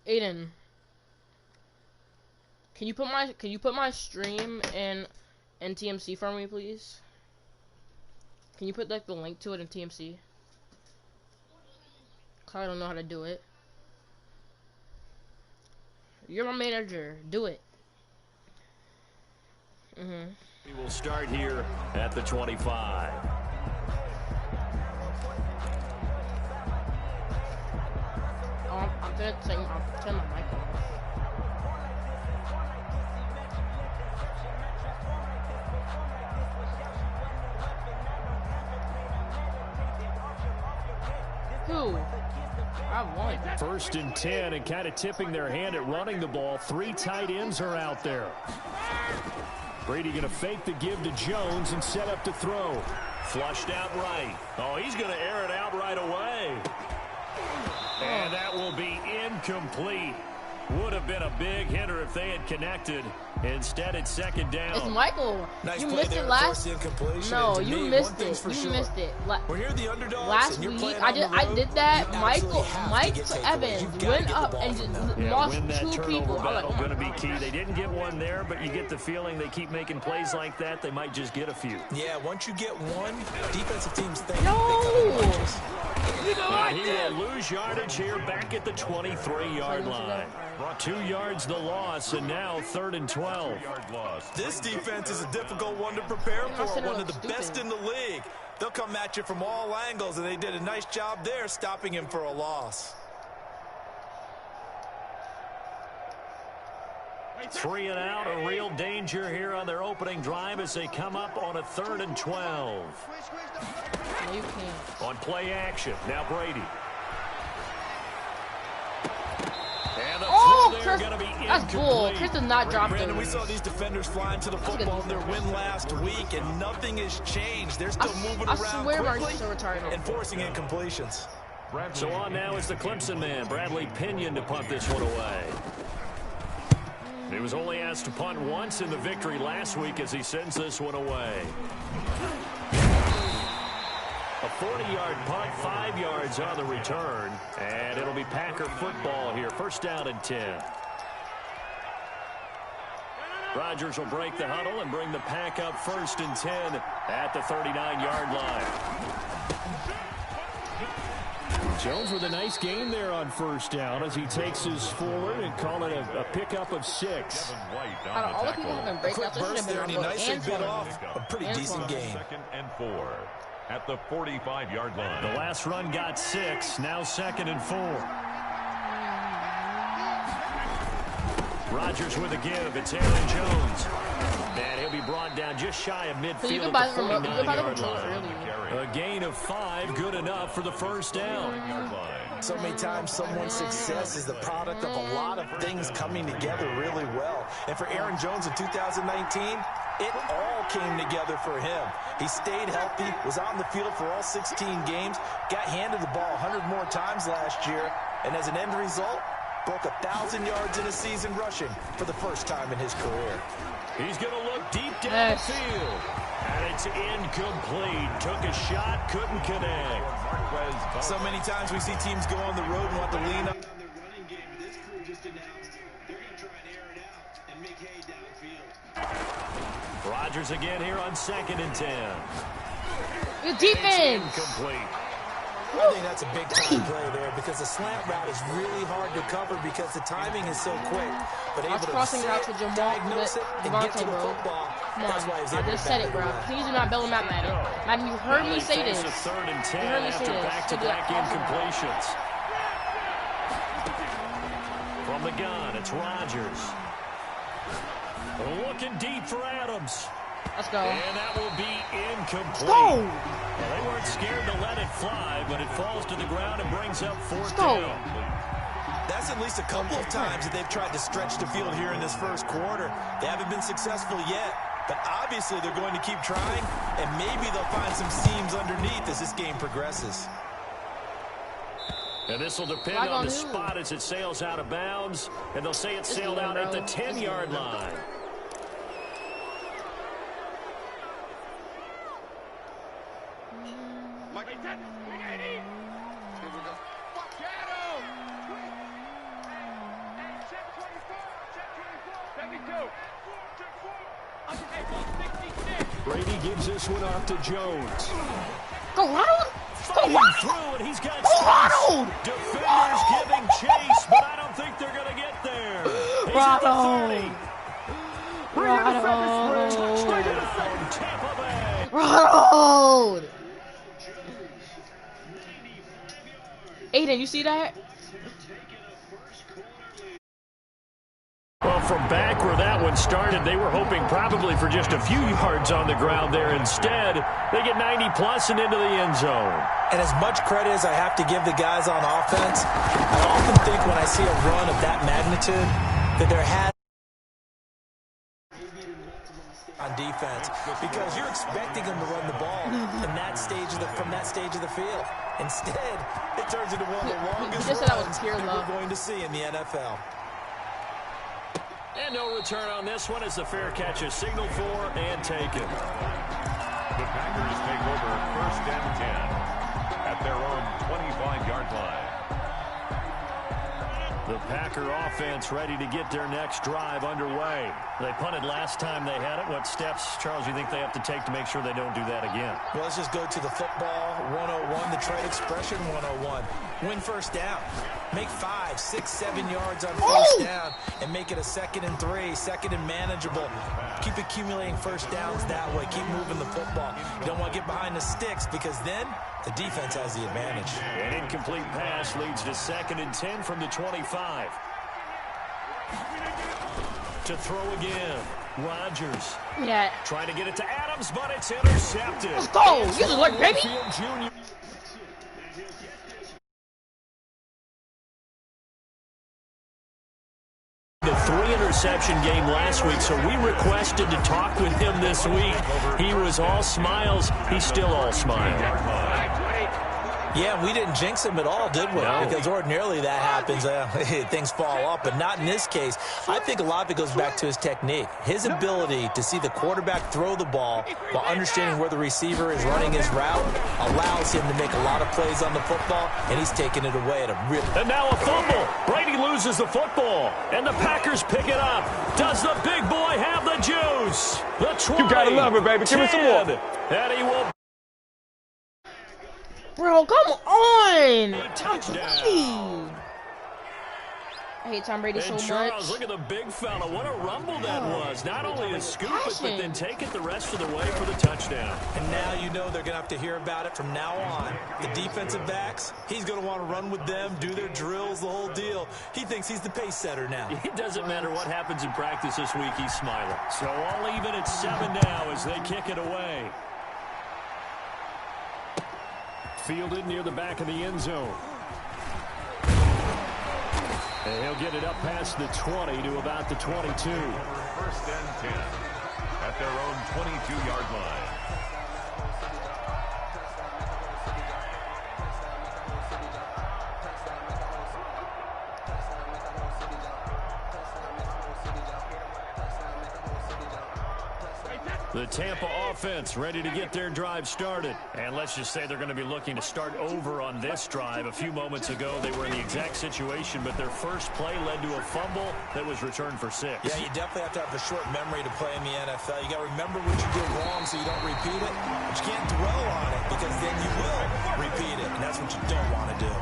Aiden, can you put my stream in TMC for me, please? Can you put like the link to it in TMC? 'Cause I don't know how to do it. You're my manager. Do it. We will start here at the 25. Oh, I'm gonna turn my mic off. Who? I won. 1st and 10, and kind of tipping their hand at running the ball. 3 tight ends are out there. Brady going to fake the give to Jones and set up to throw. Flushed out right. Oh, he's going to air it out right away. And that will be incomplete. Would have been a big hitter if they had connected. Instead, it's 2nd down. It's Michael. Nice you play missed there, it last. No, you missed it. You missed it. When you're the underdogs last and you're week, playing I on did the road, that. you Mike absolutely Evans went up and just lost win that 2 turnover people. battle I'm going to like, be key. They didn't get one there, but you get the feeling they keep making plays like that. They might just get a few. Yeah, once you get one, defensive teams think no. they come in He will lose yardage here back at the 23-yard line. 2 yards the loss, and now 3rd and 12. This defense is a difficult one to prepare for, one of the best in the league. They'll come at you from all angles, and they did a nice job there stopping him for a loss. 3 and out, a real danger here on their opening drive as they come up on a 3rd and 12. No, you can't. On play action, now Brady. And the Oh, throw there Chris, gonna be that's bull. Chris did not drop Brandon, we those. saw these defenders flying to the football in their win last week, and nothing has changed. They're still moving I around swear quickly Mark's so retarded. and forcing incompletions. So on now is the Clemson man, Bradley Pinion, to punt this one away. He was only asked to punt once in the victory last week as he sends this one away. A 40-yard punt, 5 yards on the return, and it'll be Packer football here. 1st down and 10. Rodgers will break the huddle and bring the Pack up 1st and 10 at the 39-yard line. Jones with a nice game there on 1st down as he takes his forward and call it a pickup of 6. Out of all the people who have been breakouts, this should have been And he our nicely bit Antoine. off a pretty decent game. 2nd and 4 at the 45-yard line. The last run got 6, now 2nd and 4. Rodgers with a give. It's Aaron Jones. And he'll be brought down just shy of midfield You can at buy the the remote. You can buy the 49-yard controller line. early. A gain of 5, good enough for the 1st down. So many times someone's success is the product of a lot of things coming together really well. And for Aaron Jones in 2019, it all came together for him. He stayed healthy, was on the field for all 16 games, got handed the ball 100 more times last year, and as an end result, broke 1,000 yards in a season rushing for the first time in his career. He's going to look deep down the field. And it's incomplete. Took a shot, couldn't connect. So many times we see teams go on the road and want to lean up. Rodgers again here on 2nd and 10. Good defense. Incomplete. I think that's a big-time play there because the slant route is really hard to cover because the timing is so quick. But able to crossing see route it, to Jamal, diagnose it, and get to Devontae, the bro. football. Come That's on, why he was I able just to said back it, bro. up. Please do not bail him out, Madden. Madden, you heard me say this. It's a 3rd and 10 You heard me say after this. back-to-back incompletions. From the gun, it's Rodgers. Looking deep for Adams. Let's go. And that will be incomplete. Go. Well, they weren't scared to let it fly, but it falls to the ground and brings up 4th go. down. That's at least a couple of times that they've tried to stretch the field here in this 1st quarter. They haven't been successful yet, but obviously they're going to keep trying, and maybe they'll find some seams underneath as this game progresses. And this will depend on the spot as it sails out of bounds, and they'll say it sailed out at the 10-yard line. Brady gives this one off to Jones. Go Ronald! Fighting through, and he's got Ronald! Defenders giving chase, but I don't think they're going to get there. He's at the 30. Touchdown, Tampa Bay. Ronald! Aiden, you see that? Well, from back where that one started, they were hoping probably for just a few yards on the ground there. Instead, they get 90-plus and into the end zone. And as much credit as I have to give the guys on offense, I often think when I see a run of that magnitude that there has on defense, because you're expecting them to run the ball from that stage of the field. Instead, it turns into one of the longest runs we're going to see in the NFL. And no return on this one as the fair catch is signaled for and taken. The Packers take over 1st and 10 at their own 25-yard line. The Packer offense ready to get their next drive underway. They punted last time they had it. What steps, Charles, you think they have to take to make sure they don't do that again? Well, let's just go to the football 101, the trade expression 101. Win first down. Make 5, 6, 7 yards on first down and make it a 2nd and 3, 2nd and manageable. Keep accumulating first downs that way. Keep moving the football. You don't want to get behind the sticks because then the defense has the advantage. An incomplete pass leads to 2nd and 10 from the 25. To throw again. Rodgers. Yeah. Trying to get it to Adams, but it's intercepted. Let's go. You just look, baby. Jr. The 3-interception game last week, so we requested to talk with him this week. He was all smiles. He's still all smiles. Yeah, we didn't jinx him at all, did we? No. Because ordinarily that happens. Things fall off, but not in this case. I think a lot of it goes back to his technique. His ability to see the quarterback throw the ball while understanding where the receiver is running his route allows him to make a lot of plays on the football, and he's taking it away at a really... And now a fumble. Brady loses the football, and the Packers pick it up. Does the big boy have the juice? The 20. You gotta love it, baby. Give me some more. And he will... Bro, come on! Touchdown. I hate Tom Brady so And Charles, much. look at the big fella. What a rumble that was. Not only to scoop it, but then take it the rest of the way for the touchdown. And now you know they're going to have to hear about it from now on. The defensive backs, he's going to want to run with them, do their drills, the whole deal. He thinks he's the pace setter now. It doesn't matter what happens in practice this week, he's smiling. So all even at 7 now as they kick it away. Fielded near the back of the end zone. And he'll get it up past the 20 to about the 22. 1st and 10 at their own 22-yard line. The Tampa offense ready to get their drive started. And let's just say they're going to be looking to start over on this drive. A few moments ago, they were in the exact situation, but their first play led to a fumble that was returned for 6. Yeah, you definitely have to have a short memory to play in the NFL. You got to remember what you did wrong so you don't repeat it, but you can't dwell on it because then you will repeat it, and that's what you don't want to do.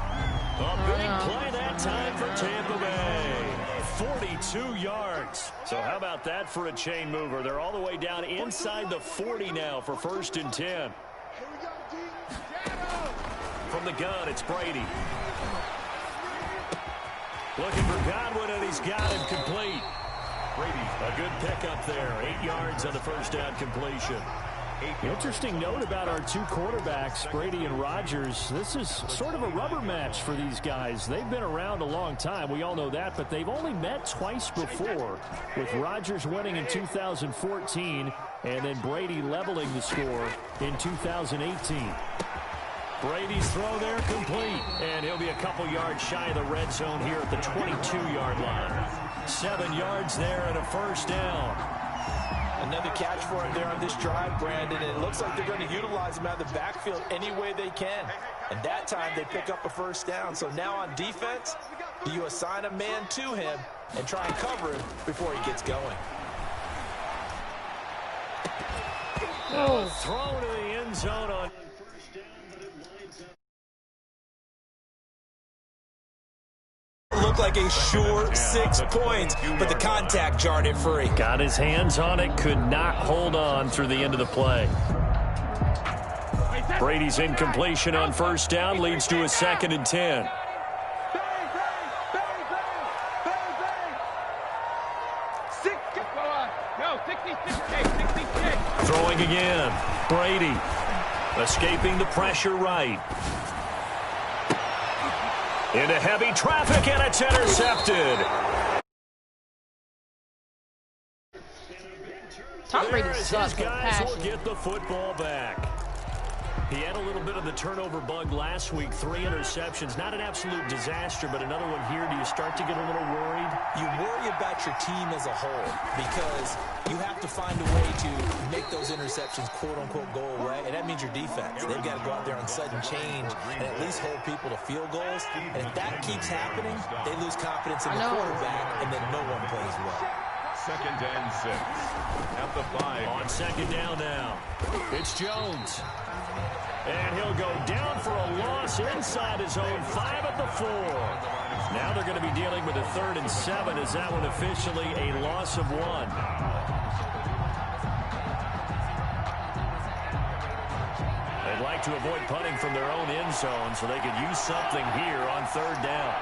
A big play that time for Tampa Bay. 42 yards. So how about that for a chain mover? They're all the way down inside the 40 now for 1st and 10. From the gun, it's Brady. Looking for Godwin, and he's got him complete. Brady, a good pickup there. 8 yards on the first down completion. Interesting note about our two quarterbacks, Brady and Rodgers. This is sort of a rubber match for these guys. They've been around a long time. We all know that, but they've only met twice before, with Rodgers winning in 2014 and then Brady leveling the score in 2018. Brady's throw there complete, and he'll be a couple yards shy of the red zone here at the 22-yard line. 7 yards there and a first down. Another catch for him there on this drive, Brandon. And it looks like they're going to utilize him out of the backfield any way they can. And that time they pick up a first down. So now on defense, do you assign a man to him and try and cover him before he gets going? Oh. Throw to the end zone on. Looked like a sure 6 points, but the contact jarred it free. Got his hands on it, could not hold on through the end of the play. Brady's incompletion on first down leads to a 2nd and 10. Throwing again. Brady escaping the pressure right. Into heavy traffic, and it's intercepted. Tom Brady sucks. His guys will get the football back. He had a little bit of the turnover bug last week. 3 interceptions. Not an absolute disaster, but another one here. Do you start to get a little worried? You worry about your team as a whole because you have to find a way to make those interceptions, quote-unquote, go away, and that means your defense. They've got to go out there and sudden change and at least hold people to field goals. And if that keeps happening, they lose confidence in the quarterback, and then no one plays well. 2nd and 6 at the 5. On 2nd down now. It's Jones. And he'll go down for a loss inside his own 5 at the 4. Now they're going to be dealing with a 3rd and 7. Is that one officially a loss of 1? They'd like to avoid punting from their own end zone so they could use something here on 3rd down.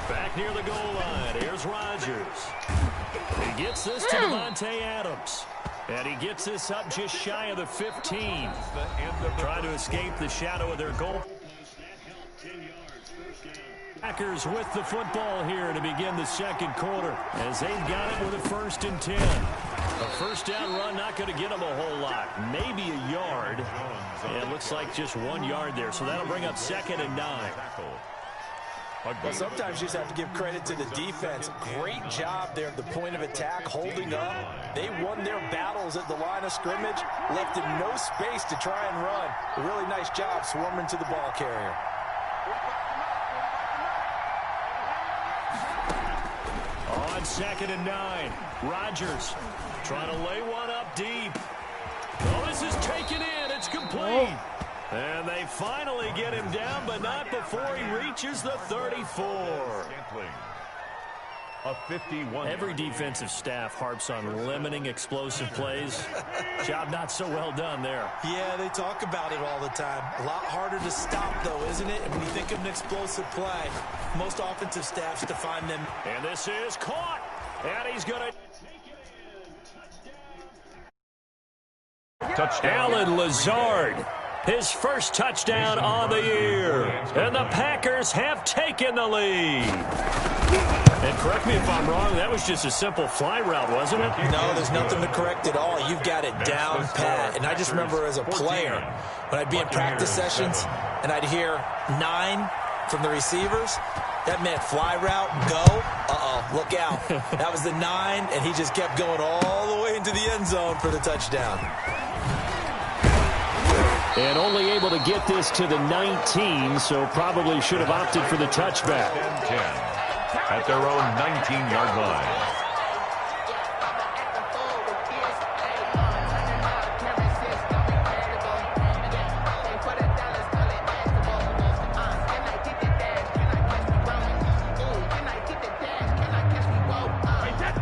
Back near the goal line. Here's Rodgers. He gets this to Devontae Adams. And he gets this up just shy of the 15. Trying to escape the shadow of their goal. Packers with the football here to begin the 2nd quarter as they've got it with a 1st and 10. A first down run not going to get them a whole lot. Maybe a yard. And it looks like just 1 yard there. So that'll bring up 2nd and 9. Well, sometimes you just have to give credit to the defense. Great job there at the point of attack, holding up. They won their battles at the line of scrimmage, left them no space to try and run. A really nice job swarming to the ball carrier. On 2nd and 9, Rodgers trying to lay one up deep. Oh, this is taken in. It's complete. And they finally get him down, but not before he reaches the 34. A 51. Every defensive staff harps on limiting explosive plays. Job not so well done there. Yeah, they talk about it all the time. A lot harder to stop, though, isn't it? And when you think of an explosive play, most offensive staffs define them. And this is caught. And he's going to... Touchdown. Alan Lazard. His first touchdown on the year. And the Packers have taken the lead. And correct me if I'm wrong, that was just a simple fly route, wasn't it? No, there's nothing to correct at all. You've got it down pat. And I just remember as a player, when I'd be in practice sessions and I'd hear 9 from the receivers, that meant fly route, go. Uh-oh, look out. That was the 9, and he just kept going all the way into the end zone for the touchdown. And only able to get this to the 19, so probably should have opted for the touchback. 10 at their own 19-yard line.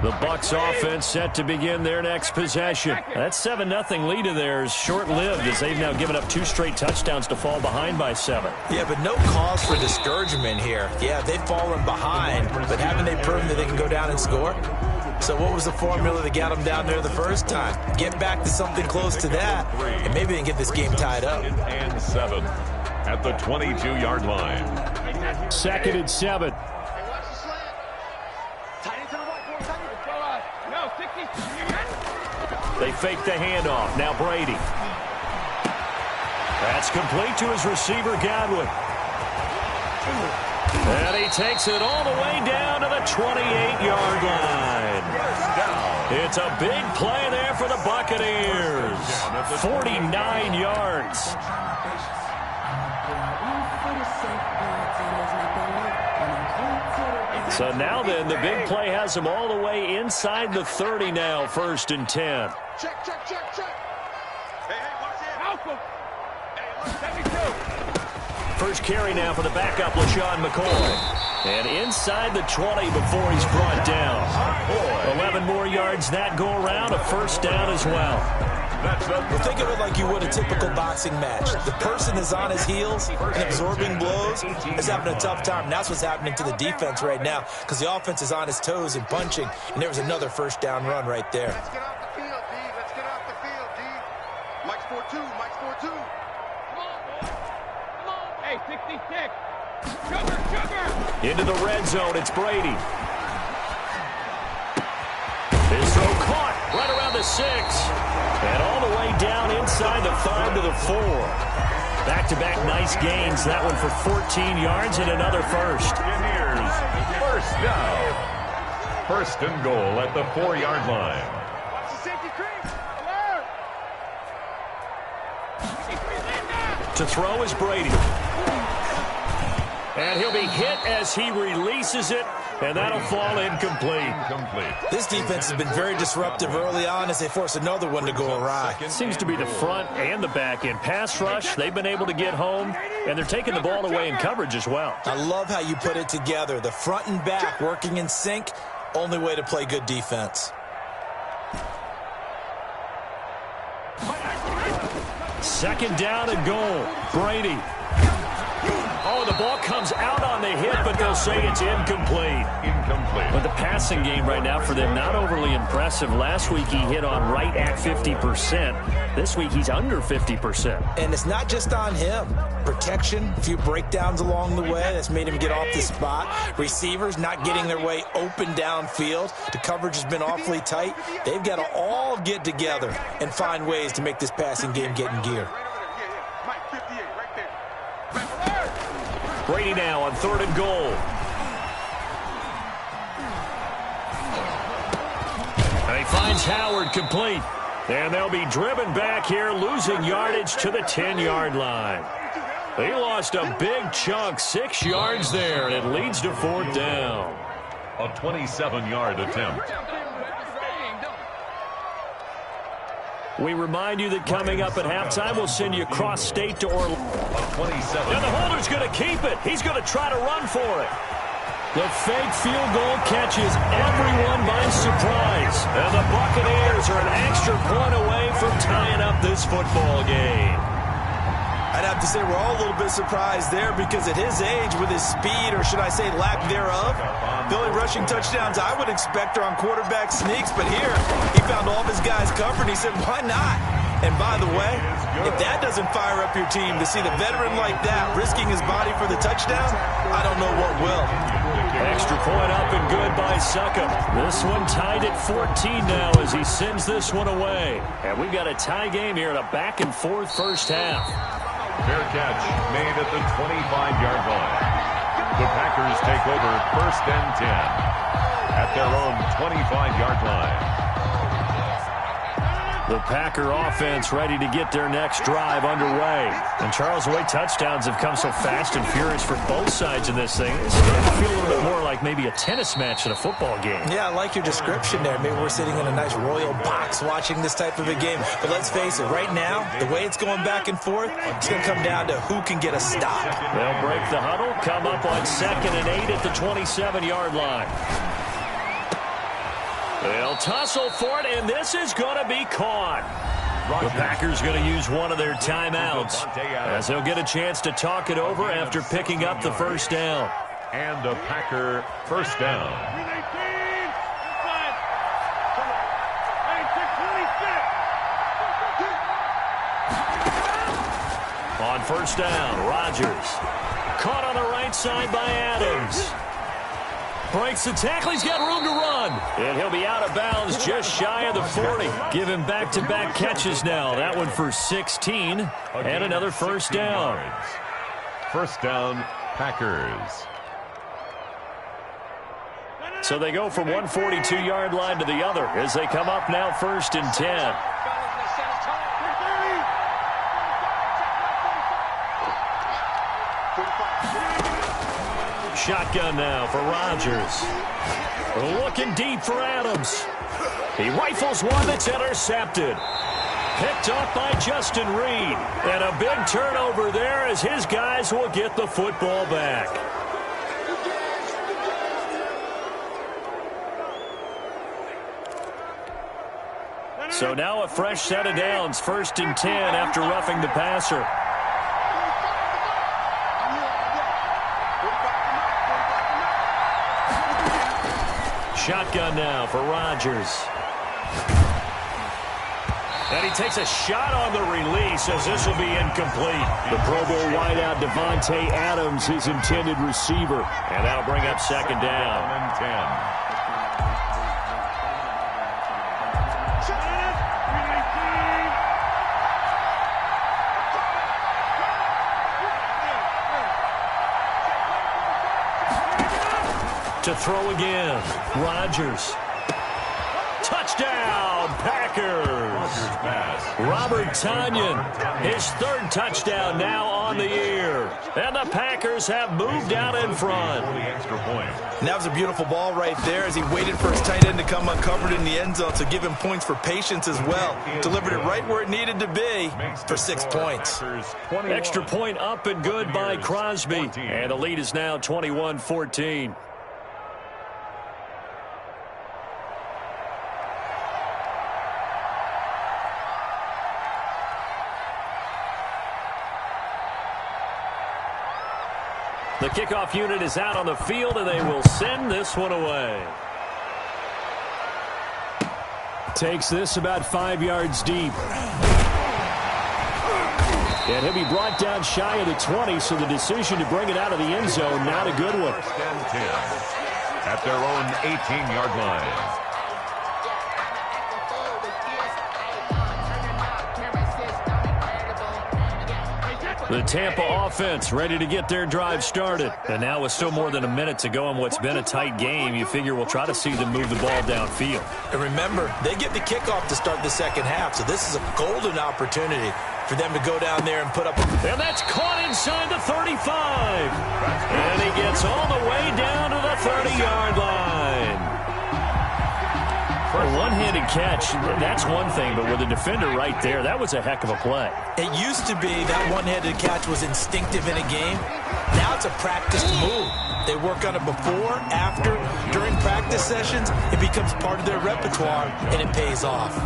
The Bucs offense set to begin their next possession. That 7-0 lead of theirs short-lived as they've now given up 2 straight touchdowns to fall behind by 7. Yeah, but no cause for discouragement here. Yeah, they've fallen behind, but haven't they proven that they can go down and score? So what was the formula that got them down there the first time? Get back to something close to that, and maybe they can get this game tied up. 2nd and 7 at the 22-yard line. 2nd and 7. They fake the handoff. Now Brady. That's complete to his receiver, Godwin. And he takes it all the way down to the 28-yard line. It's a big play there for the Buccaneers. 49 yards. So now then, the big play has them all the way inside the 30 now, 1st and 10. Check. Hey, watch it. Alpha. Hey, look, 72. First carry now for the backup, LaShawn McCoy. And inside the 20 before he's brought down. 11 more yards that go around, a first down as well. Well, think of it like you would a typical boxing match. The person is on his heels and absorbing blows is having a tough time. And that's what's happening to the defense right now because the offense is on his toes and punching. And there was another first down run right there. Let's get off the field, D. Let's get off the field, D. Mike's 4-2. Mike's 4-2. Come on, boy. Come on. Hey, 66. Sugar. Into the red zone, it's Brady. His throw caught right around the 6. And all the way down inside the 5 to the 4. Back-to-back nice gains. That one for 14 yards and another first. Buccaneers, first down. First and goal at the 4-yard line. Watch the safety creep. Alert. To throw is Brady. And he'll be hit as he releases it, and that'll fall incomplete. This defense has been very disruptive early on as they force another one to go awry. It seems to be the front and the back end. Pass rush, they've been able to get home, and they're taking the ball away in coverage as well. I love how you put it together. The front and back working in sync, only way to play good defense. Second down and goal. Brady. Oh, the ball comes out on the hit, but they'll say it's incomplete. But the passing game right now for them, not overly impressive. Last week he hit on right at 50%. This week he's under 50%. And it's not just on him. Protection, a few breakdowns along the way. That's made him get off the spot. Receivers not getting their way open downfield. The coverage has been awfully tight. They've got to all get together and find ways to make this passing game get in gear. Mike, 58, right there. Brady now on 3rd and goal. And he finds Howard complete. And they'll be driven back here, losing yardage to the 10-yard line. They lost a big chunk, 6 yards there, and it leads to 4th down. A 27-yard attempt. We remind you that coming up at halftime, we'll send you across state to Orlando. 27. And the holder's going to keep it. He's going to try to run for it. The fake field goal catches everyone by surprise. And the Buccaneers are an extra point away from tying up this football game. I'd have to say we're all a little bit surprised there because at his age, with his speed, or should I say lack thereof, the only rushing touchdowns I would expect are on quarterback sneaks. But here, he found all of his guys covered. He said, why not? And by the way, if that doesn't fire up your team to see the veteran like that risking his body for the touchdown, I don't know what will. Extra point up and good by Succop. This one tied at 14 now as he sends this one away. And we've got a tie game here in a back-and-forth first half. Fair catch made at the 25-yard line. The Packers take over 1st and 10 at their own 25-yard line. The Packer offense ready to get their next drive underway. And Charles, the way touchdowns have come so fast and furious for both sides in this thing, it's starting to feel a little bit more like maybe a tennis match than a football game. Yeah, I like your description there. Maybe we're sitting in a nice royal box watching this type of a game. But let's face it, right now, the way it's going back and forth, it's going to come down to who can get a stop. They'll break the huddle, come up on 2nd and 8 at the 27-yard line. They'll tussle for it, and this is going to be caught. The Packers going to use one of their timeouts as they'll get a chance to talk it over after picking up the first down. And a Packer first down. On first down, Rodgers. Caught on the right side by Adams. Breaks the tackle. He's got room to run. And he'll be out of bounds just shy of the 40. Give him back-to-back catches now. That one for 16. And another first down. First down, Packers. So they go from one 42-yard line to the other as they come up now 1st and 10. Shotgun now for Rodgers. Looking deep for Adams. He rifles one that's intercepted. Picked off by Justin Reed. And a big turnover there as his guys will get the football back. So now a fresh set of downs. 1st and 10 after roughing the passer. Shotgun now for Rodgers. And he takes a shot on the release as this will be incomplete. The Pro Bowl wideout Devontae Adams, his intended receiver. And that'll bring up 2nd down. And 10. To throw again. Rodgers. Touchdown, Packers. Robert Tonyan, his 3rd touchdown now on the year. And the Packers have moved out in front. And that was a beautiful ball right there as he waited for his tight end to come uncovered in the end zone, so give him points for patience as well. Delivered it right where it needed to be for 6 points. Extra point up and good by Crosby. And the lead is now 21-14. The kickoff unit is out on the field, and they will send this one away. Takes this about 5 yards deep. And he'll be brought down shy of the 20, so the decision to bring it out of the end zone, not a good one. At their own 18-yard line. The Tampa offense ready to get their drive started. And now with still more than a minute to go in what's been a tight game, you figure we'll try to see them move the ball downfield. And remember, they get the kickoff to start the 2nd half, so this is a golden opportunity for them to go down there and put up. And that's caught inside the 35. And he gets all the way down to the 30-yard line. For a one-handed catch, that's one thing, but with a defender right there, that was a heck of a play. It used to be that one-handed catch was instinctive in a game. Now it's a practiced move. They work on it before, after, during practice sessions. It becomes part of their repertoire, and it pays off.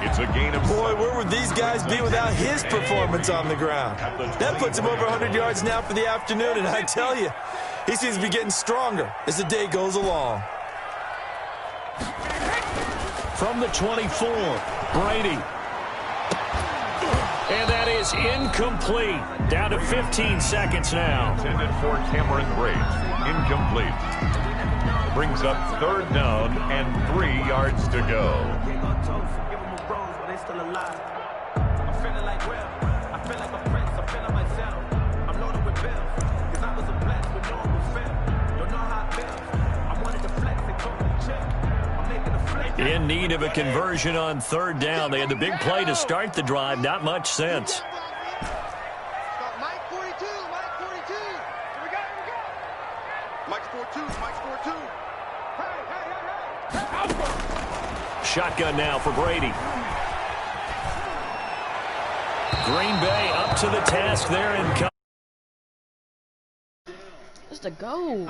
It's a gain of... Boy, where would these guys be without his performance on the ground? That puts him over 100 yards now for the afternoon, and I tell you, he seems to be getting stronger as the day goes along. From the 24, Brady. And that is incomplete. Down to 15 seconds now. Intended for Cameron Brate. Incomplete. Brings up 3rd down and 3 yards to go. In need of a conversion on 3rd down. They had the big play to start the drive. Not much sense. Mike 42, Mike 42. Here we go, here we go. Mike's 42, Mike's 42. Hey. Shotgun now for Brady. Green Bay up to the task there in. Just a go.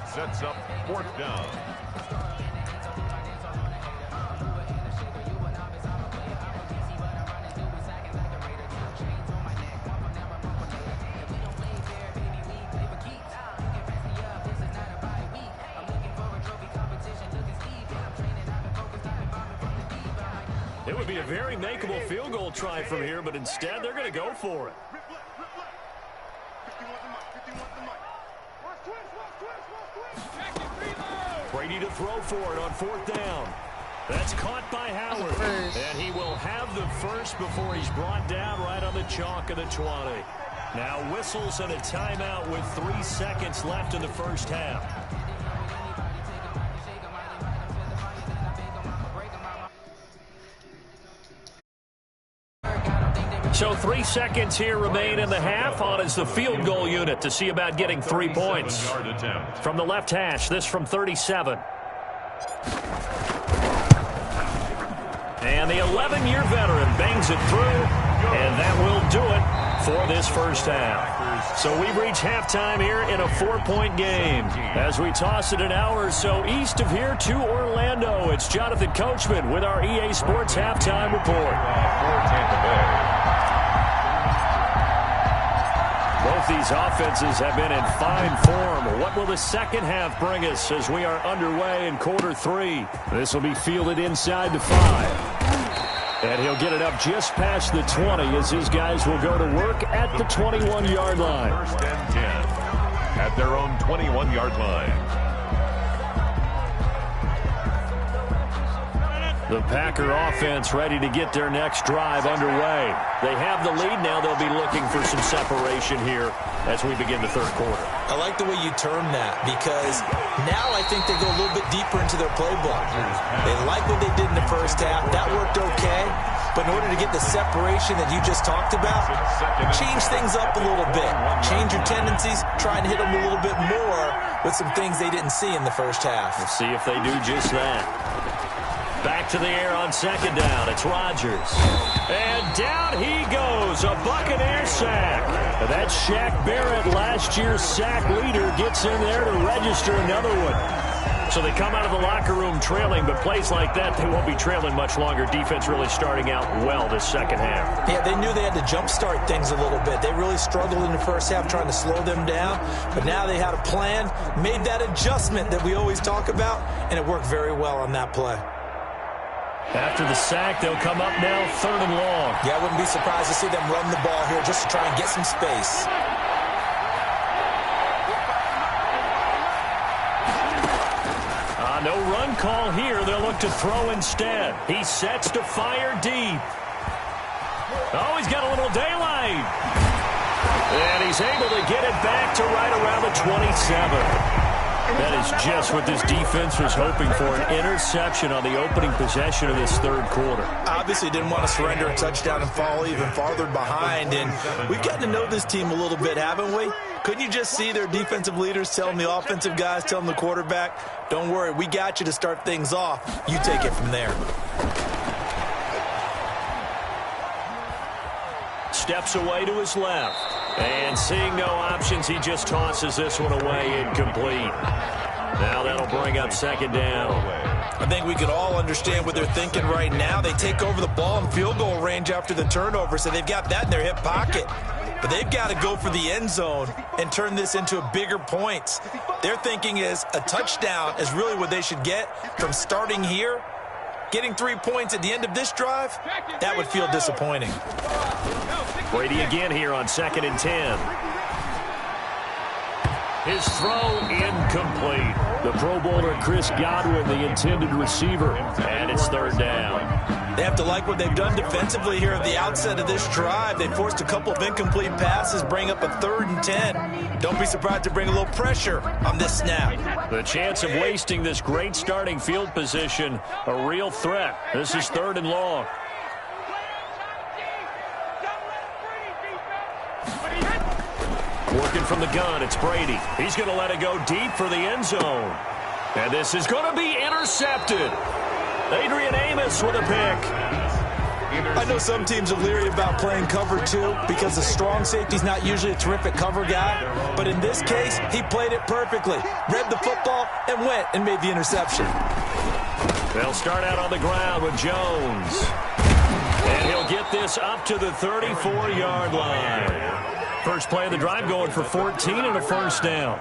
Sets up 4th down. It would be a very makeable field goal try from here, but instead they're going to go for it. Brady to throw for it on 4th down. That's caught by Howard. And he will have the first before he's brought down right on the chalk of the 20. Now whistles and a timeout with 3 seconds left in the 1st half. So 3 seconds here remain in the half. On is the field goal unit to see about getting 3 points. From the left hash, this from 37. And the 11-year veteran bangs it through, and that will do it for this first half. So we've reached halftime here in a 4-point game. As we toss it an hour or so east of here to Orlando, it's Jonathan Coachman with our EA Sports Halftime Report. For Tampa Bay. Both these offenses have been in fine form. What will the second half bring us as we are underway in quarter 3? This will be fielded inside the 5. And he'll get it up just past the 20 as his guys will go to work at the 21-yard line. First and 10 at their own 21-yard line. The Packer offense ready to get their next drive underway. They have the lead now. They'll be looking for some separation here as we begin the third quarter. I like the way you term that, because now I think they go a little bit deeper into their playbook. They like what they did in the first half. That worked okay. But in order to get the separation that you just talked about, change things up a little bit. Change your tendencies. Try and hit them a little bit more with some things they didn't see in the first half. We'll see if they do just that. Back to the air on second down. It's Rodgers. And down he goes. A Buccaneer sack. That's Shaq Barrett, last year's sack leader, gets in there to register another one. So they come out of the locker room trailing, but plays like that, they won't be trailing much longer. Defense really starting out well this second half. Yeah, they knew they had to jumpstart things a little bit. They really struggled in the first half trying to slow them down, but now they had a plan, made that adjustment that we always talk about, and it worked very well on that play. After the sack, they'll come up now, 3rd and long. Yeah, I wouldn't be surprised to see them run the ball here just to try and get some space. No run call here. They'll look to throw instead. He sets to fire deep. Oh, he's got a little daylight. And he's able to get it back to right around the 27. That is just what this defense was hoping for, an interception on the opening possession of this third quarter. Obviously didn't want to surrender a touchdown and fall even farther behind, and we've gotten to know this team a little bit, haven't we? Couldn't you just see their defensive leaders telling the offensive guys, telling the quarterback, don't worry, we got you to start things off. You take it from there. Steps away to his left. And seeing no options, he just tosses this one away, incomplete. Now that'll bring up second down. I think we could all understand what they're thinking right now. They take over the ball in field goal range after the turnover, so they've got that in their hip pocket. But they've got to go for the end zone and turn this into a bigger points. Their thinking is a touchdown is really what they should get from starting here. Getting 3 points at the end of this drive, that would feel disappointing. Brady again here on 2nd and 10. His throw incomplete. The Pro Bowler Chris Godwin, the intended receiver, and it's 3rd down. They have to like what they've done defensively here at the outset of this drive. They forced a couple of incomplete passes, bring up a 3rd and 10. Don't be surprised to bring a little pressure on this snap. The chance of wasting this great starting field position, a real threat. This is 3rd and long. Working from the gun, it's Brady. He's going to let it go deep for the end zone. And this is going to be intercepted. Adrian Amos with a pick. I know some teams are leery about playing cover 2 because the strong safety's not usually a terrific cover guy. But in this case, he played it perfectly. Read the football and went and made the interception. They'll start out on the ground with Jones. And he'll get this up to the 34-yard line. First play of the drive going for 14 and a first down.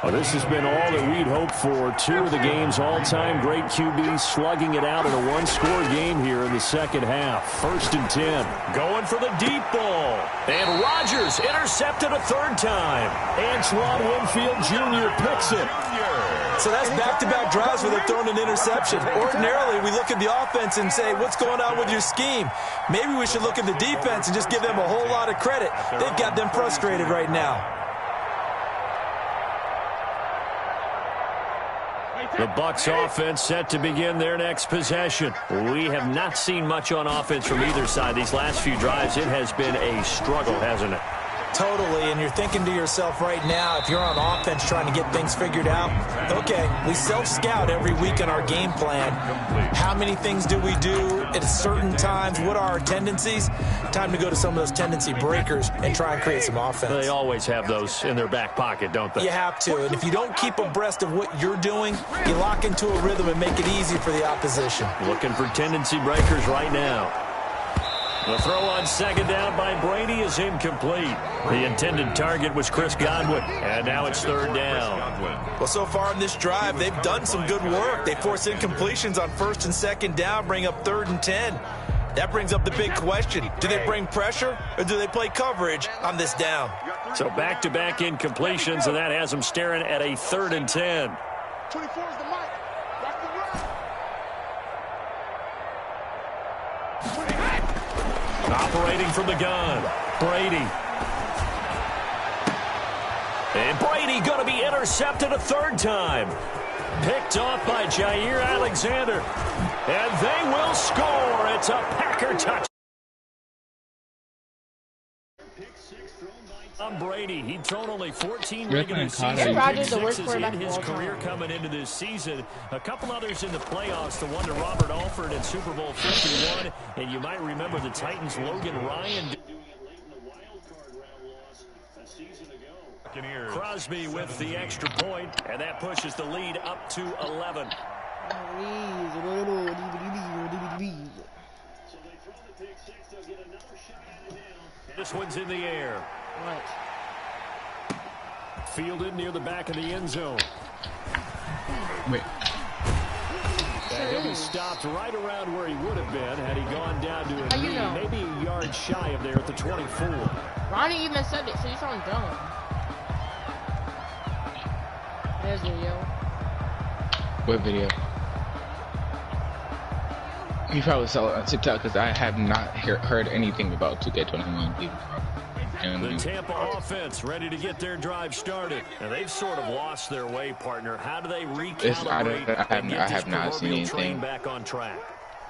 Well, this has been all that we'd hoped for. 2 of the game's all-time great QBs slugging it out in a one-score game here in the second half. 1st and 10. Going for the deep ball. And Rodgers intercepted a 3rd time. Antoine Winfield Jr. picks it. So that's back-to-back drives where they're throwing an interception. Ordinarily, we look at the offense and say, what's going on with your scheme? Maybe we should look at the defense and just give them a whole lot of credit. They've got them frustrated right now. The Bucs offense set to begin their next possession. We have not seen much on offense from either side. These last few drives, it has been a struggle, hasn't it? Totally, and you're thinking to yourself right now, if you're on offense trying to get things figured out, okay, we self-scout every week in our game plan. How many things do we do at certain times? What are our tendencies? Time to go to some of those tendency breakers and try and create some offense. They always have those in their back pocket, don't they? You have to, and if you don't keep abreast of what you're doing, you lock into a rhythm and make it easy for the opposition. Looking for tendency breakers right now. The throw on second down by Brady is incomplete. The intended target was Chris Godwin, and now it's third down. Well, so far in this drive, they've done some good work. They force incompletions on first and second down, bring up 3rd and 10. That brings up the big question. Do they bring pressure, or do they play coverage on this down? So back-to-back incompletions, and that has them staring at a 3rd and 10. 24 is the mic. Watch the run. Operating from the gun, Brady. And Brady going to be intercepted a 3rd time. Picked off by Jair Alexander. And they will score. It's a Packer touchdown. Brady, he'd thrown only 14 regular season sixes in his career coming into this season. A couple others in the playoffs, the one to Robert Alford in Super Bowl 51. And you might remember the Titans' Logan Ryan doing it late in the wild card round loss a season ago. Crosby with the extra point, and that pushes the lead up to 11. So they throw the pick six, they'll get another shot at it now. This one's in the air. Right. Fielded near the back of the end zone. Wait. And he'll be stopped right around where he would have been had he gone down to a knee, maybe a yard shy of there at the 24. Ronnie even said it, so you sound dumb. There's video. What video? You probably saw it on TikTok because I have not heard anything about 2K21. The Tampa offense ready to get their drive started. And they've sort of lost their way, partner. How do they recalibrate and get this proverbial train back on track?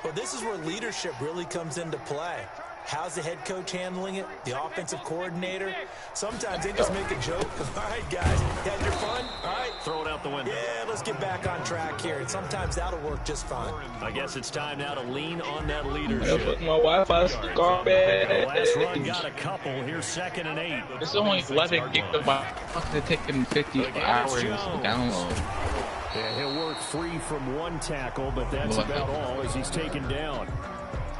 Well, this is where leadership really comes into play. How's the head coach handling it? The offensive coordinator? Sometimes they just make a joke. All right, guys, you had your fun? All right. Throw it out the window. Yeah, let's get back on track here. And sometimes that'll work just fine. I guess it's time now to lean on that leadership. My Wi-Fi's garbage. The last run got a couple. Here's 2nd and 8. It's only 11 gigabytes. It's taking 50 hours to download. Yeah, he'll work free from one tackle, but that's about all as he's taken down.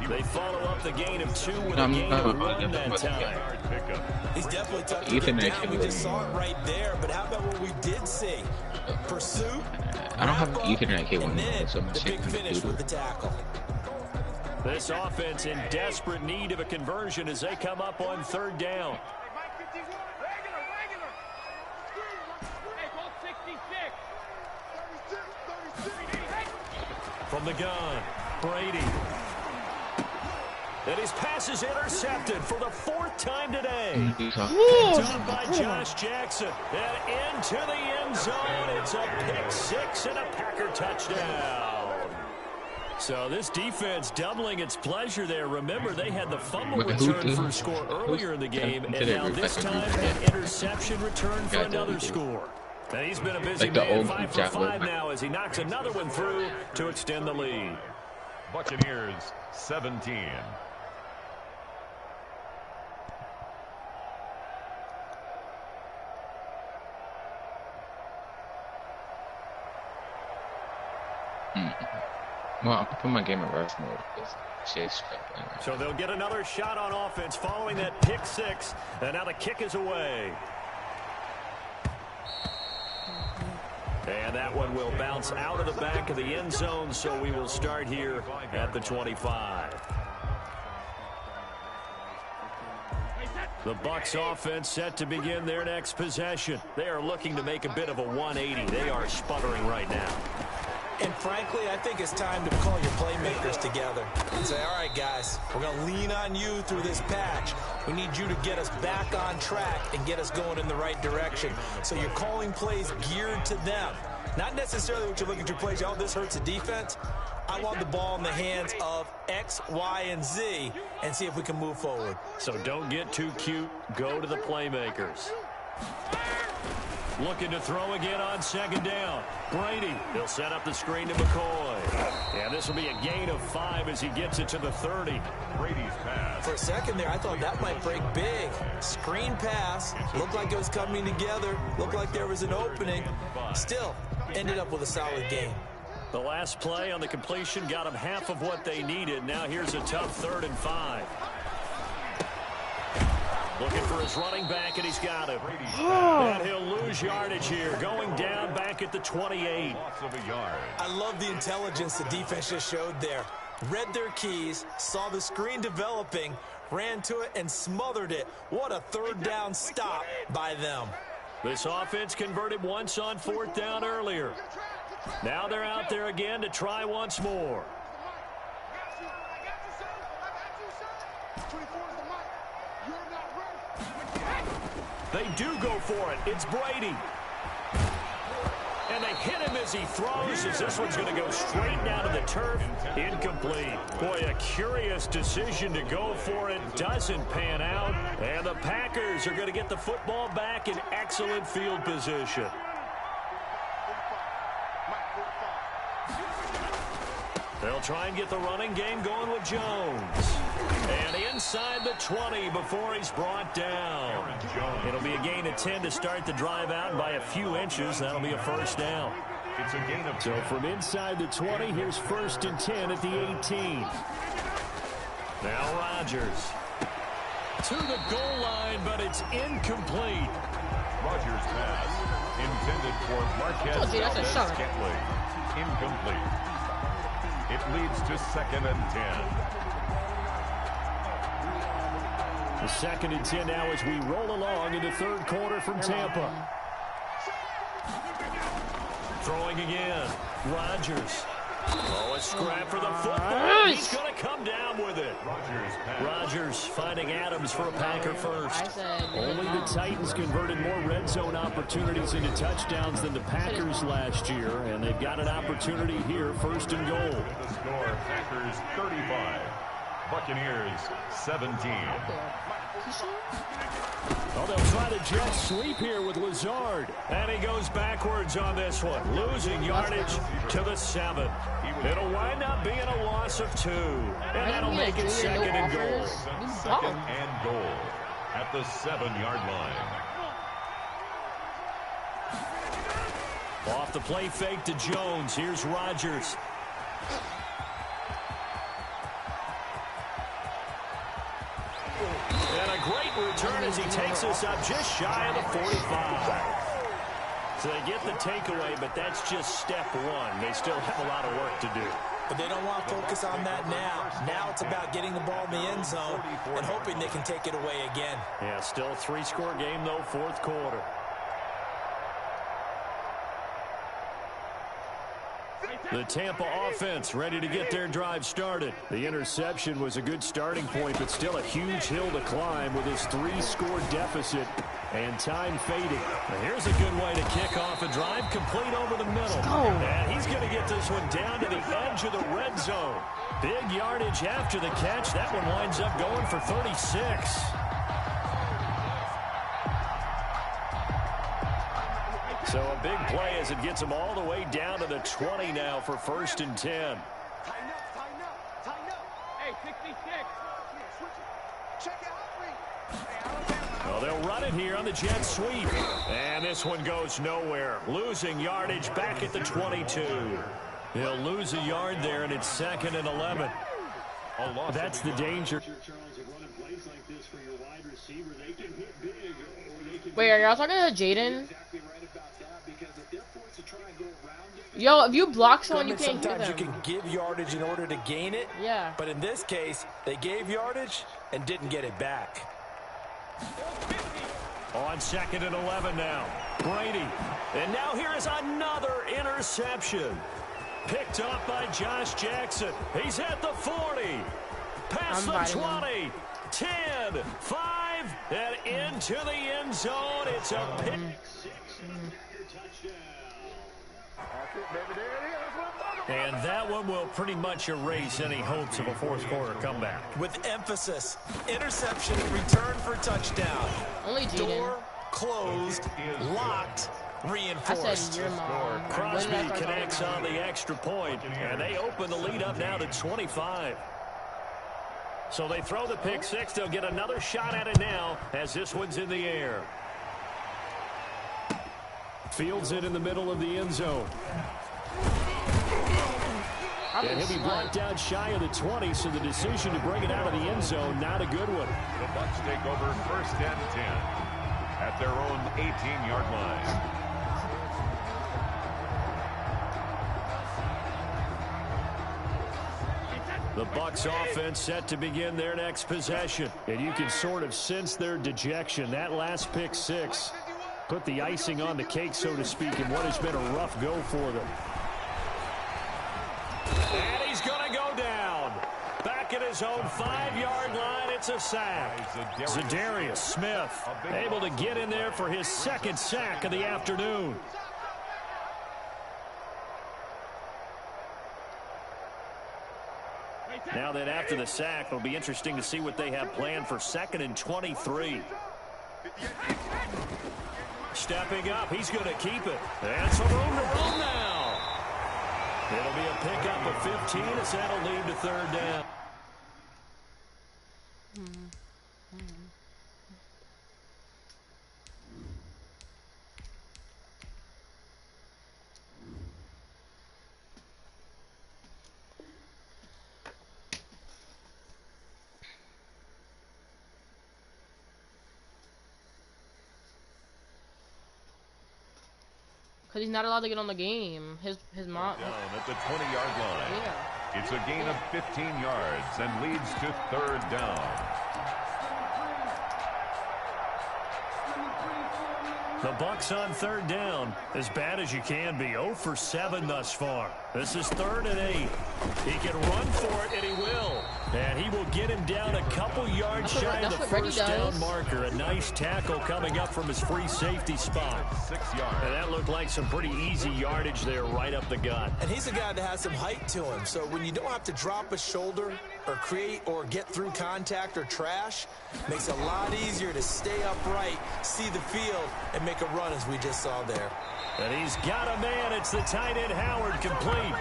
They follow up the gain of 2 with a gain of 1 that time. He's definitely tough to get down. We just saw it right there, but how about what we did see? Pursuit. I don't have an Ethernet cable, so I'm the big finish with the tackle. This offense in desperate need of a conversion as they come up on 3rd down. From the gun, Brady. And his pass is intercepted for the 4th time today. Picked up by Josh Jackson. And into the end zone. It's a pick 6 and a Packer touchdown. So this defense doubling its pleasure there. Remember, they had the fumble return for a score earlier in the game. And now this time, an interception return for another score. And he's been a busy man, 5 for 5 now as he knocks another one through to extend the lead. Buccaneers 17. Well, I'll put my game in rush mode. So they'll get another shot on offense following that pick 6. And now the kick is away. And that one will bounce out of the back of the end zone, so we will start here at the 25. The Bucs offense set to begin their next possession. They are looking to make a bit of a 180. They are sputtering right now. And frankly, I think it's time to call your playmakers together and say, all right, guys, we're going to lean on you through this patch. We need you to get us back on track and get us going in the right direction. So you're calling plays geared to them. Not necessarily what you're looking to play. Oh, this hurts the defense. I want the ball in the hands of X, Y, and Z and see if we can move forward. So don't get too cute. Go to the playmakers. Looking to throw again on second down. Brady, he'll set up the screen to McCoy. And this will be a gain of 5 as he gets it to the 30. Brady's pass. For a second there, I thought that might break big. Screen pass. Looked like it was coming together. Looked like there was an opening. Still, ended up with a solid game. The last play on the completion got them half of what they needed. Now here's a tough 3rd and 5. Looking for his running back, and he's got him. And he'll lose yardage here, going down back at the 28. Loss of a yard. I love the intelligence the defense just showed there. Read their keys, saw the screen developing, ran to it, and smothered it. What a 3rd down stop by them. This offense converted once on 4th down earlier. Now they're out there again to try once more. They do go for it. It's Brady. And they hit him as he throws, as this one's going to go straight down to the turf. Incomplete. Boy, a curious decision to go for it. Doesn't pan out. And the Packers are going to get the football back in excellent field position. They'll try and get the running game going with Jones. And inside the 20 before he's brought down. It'll be a gain of 10 to start the drive out by a few inches. That'll be a 1st down. It's a gain of 10. So from inside the 20, here's 1st and 10 at the 18. Now Rodgers to the goal line, but it's incomplete. Rodgers' pass intended for Marquez Valdez-Scantling. Incomplete. It leads to 2nd and 10. The 2nd and 10 now as we roll along in the 3rd quarter from Tampa. Throwing again. Rodgers. Oh, a scrap for the football. He's going to come down with it. Rodgers finding Adams for a Packer first. Only the Titans converted more red zone opportunities into touchdowns than the Packers last year, and they've got an opportunity here, 1st and goal. The score, Packers 35, Buccaneers 17. Oh, they'll try the jet sweep here with Lazard. And he goes backwards on this one, losing yardage to the 7. It'll wind up being a loss of 2. And that'll make it 2nd and goal. 2nd and goal at the 7-yard line. Off the play fake to Jones. Here's Rodgers. And a great return as he takes us up just shy of the 45. So they get the takeaway, but that's just step 1. They still have a lot of work to do. But they don't want to focus on that now. Now it's about getting the ball in the end zone and hoping they can take it away again. Yeah, still a 3-score game, though, 4th quarter. The Tampa offense ready to get their drive started. The interception was a good starting point, but still a huge hill to climb with his 3-score deficit and time fading. Now here's a good way to kick off a drive, complete over the middle. And he's going to get this one down to the edge of the red zone. Big yardage after the catch. That one winds up going for 36. So a big play as it gets them all the way down to the 20 now for 1st and 10. Tighten up. Hey, 66. Check out. Well, they'll run it here on the jet sweep. And this one goes nowhere. Losing yardage back at the 22. They'll lose a yard there, and it's 2nd and 11. That's the danger. Wait, are y'all talking to Jaden? Yo, if you block someone, you can't get them. Sometimes you can give yardage in order to gain it. Yeah. But in this case, they gave yardage and didn't get it back. On 2nd and 11 now. Brady. And now here is another interception. Picked up by Josh Jackson. He's at the 40. Past the 20. 10, 5, and into the end zone. It's a pick. And that one will pretty much erase any hopes of a fourth quarter comeback. With emphasis, interception, return for touchdown. Only Jaden. Door closed, locked, reinforced. I said your mom. Crosby connects on the extra point, and they open the lead up now to 25. So they throw the pick six. They'll get another shot at it now as this one's in the air. Fields it in the middle of the end zone. And he'll be brought down shy of the 20, so the decision to bring it out of the end zone, not a good one. The Bucs take over 1st and 10 at their own 18-yard line. The Bucs offense set to begin their next possession. And you can sort of sense their dejection. That last pick six put the icing on the cake, so to speak, in what has been a rough go for them. And he's going to go down. Back at his own 5-yard line, it's a sack. Zadarius Smith able to get in there for his second sack of the afternoon. Now then, after the sack, it'll be interesting to see what they have planned for 2nd and 23. Stepping up, he's going to keep it. And some room to run now. It'll be a pickup of 15 as that'll lead to 3rd down. Because he's not allowed to get on the game. His mom. Down at the 20-yard line. Yeah. It's a gain of 15 yards and leads to 3rd down. The Bucs on 3rd down, as bad as you can be. 0 for 7 thus far. This is 3rd and 8. He can run for it, and he will. And he will get him down a couple yards shy of the 1st down marker. A nice tackle coming up from his free safety spot. 6 yards. And that looked like some pretty easy yardage there right up the gut. And he's a guy that has some height to him. So when you don't have to drop a shoulder or create or get through contact or trash, makes it a lot easier to stay upright, see the field, and make a run as we just saw there. And he's got a man. It's the tight end Howard, complete.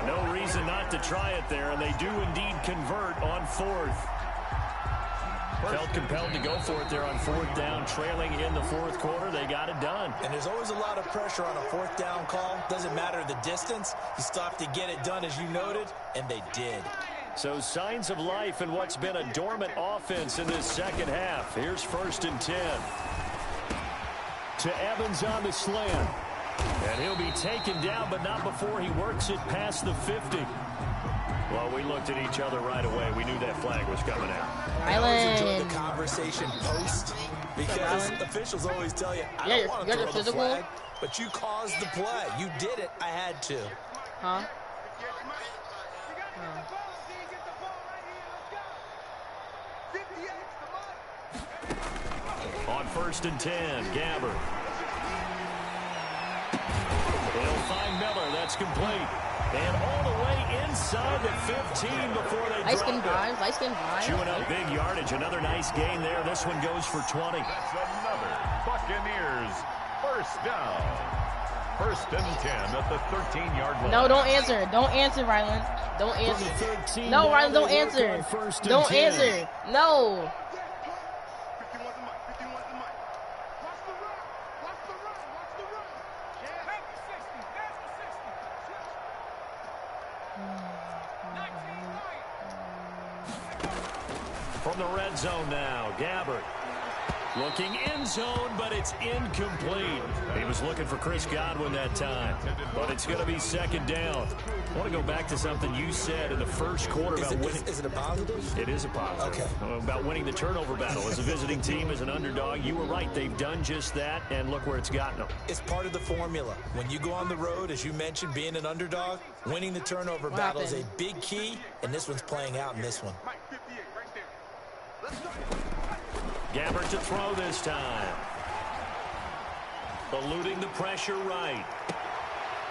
No reason not to try it there, and they do indeed convert on 4th. Felt compelled to go for it there on 4th down, trailing in the 4th quarter. They got it done. And there's always a lot of pressure on a 4th down call. Doesn't matter the distance. You stop to get it done, as you noted, and they did. So signs of life in what's been a dormant offense in this 2nd half. Here's 1st and 10. To Evans on the slant. And he'll be taken down, but not before he works it past the 50. Well, we looked at each other right away. We knew that flag was coming out. I always enjoy the conversation post, because officials always tell you, I don't want to throw the flag, but you caused the play. You did it. I had to. Huh? On 1st and 10, Gabbert. They'll find Miller. That's complete. And all the way inside the 15 before they drop it. Light skin drive. Chewing up big yardage. Another nice gain there. This one goes for 20. That's another Buccaneers 1st down. 1st and 10 at the 13-yard line. No, don't answer. Don't answer, Rylan. Don't answer. No, Rylan, don't answer. Don't answer. No. From the red zone now, Gabbert. Looking end zone, but it's incomplete. He was looking for Chris Godwin that time, but it's going to be 2nd down. I want to go back to something you said in the 1st quarter about winning. Is it a positive? It is a positive. Okay. About winning the turnover battle. As a visiting team, as an underdog, you were right. They've done just that, and look where it's gotten them. It's part of the formula. When you go on the road, as you mentioned, being an underdog, winning the turnover battle is a big key, and this one's playing out in this one. Gabbert to throw this time. Eluding the pressure right.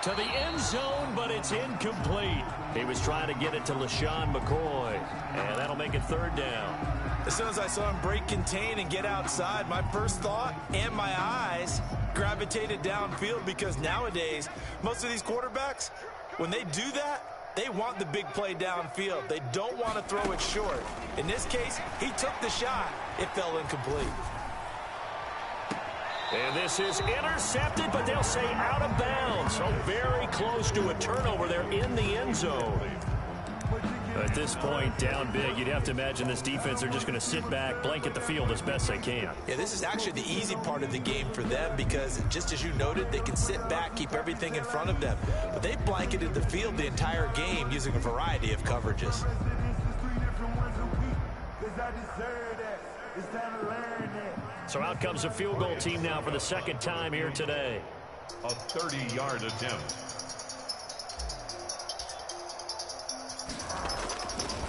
To the end zone, but it's incomplete. He was trying to get it to LaShawn McCoy, and that'll make it 3rd down. As soon as I saw him break contain and get outside, my first thought and my eyes gravitated downfield, because nowadays, most of these quarterbacks, when they do that, they want the big play downfield. They don't want to throw it short. In this case, he took the shot. It fell incomplete. And this is intercepted, but they'll say out of bounds. So very close to a turnover there in the end zone. At this point, down big, you'd have to imagine this defense are just going to sit back, blanket the field as best they can. Yeah, this is actually the easy part of the game for them, because just as you noted, they can sit back, keep everything in front of them. But they blanketed the field the entire game using a variety of coverages. So out comes a field goal team now for the 2nd time here today. A 30-yard attempt.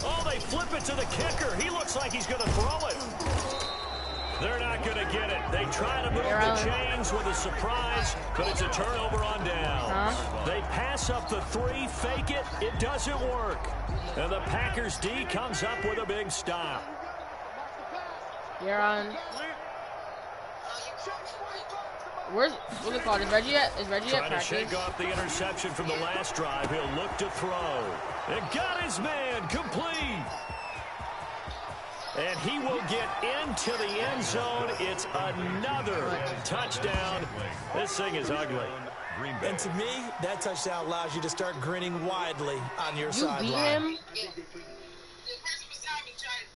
Oh, they flip it to the kicker. He looks like he's going to throw it. They're not going to get it. They try to move the chains with a surprise, but it's a turnover on downs. They pass up the 3, fake it. It doesn't work. And the Packers D comes up with a big stop. You're on. What's it called? Is Reggie at practice? Trying to shake off the interception from the last drive. He'll look to throw. And got his man complete. And he will get into the end zone. It's another touchdown. This thing is ugly. And to me, that touchdown allows you to start grinning widely on your You sideline. beat him?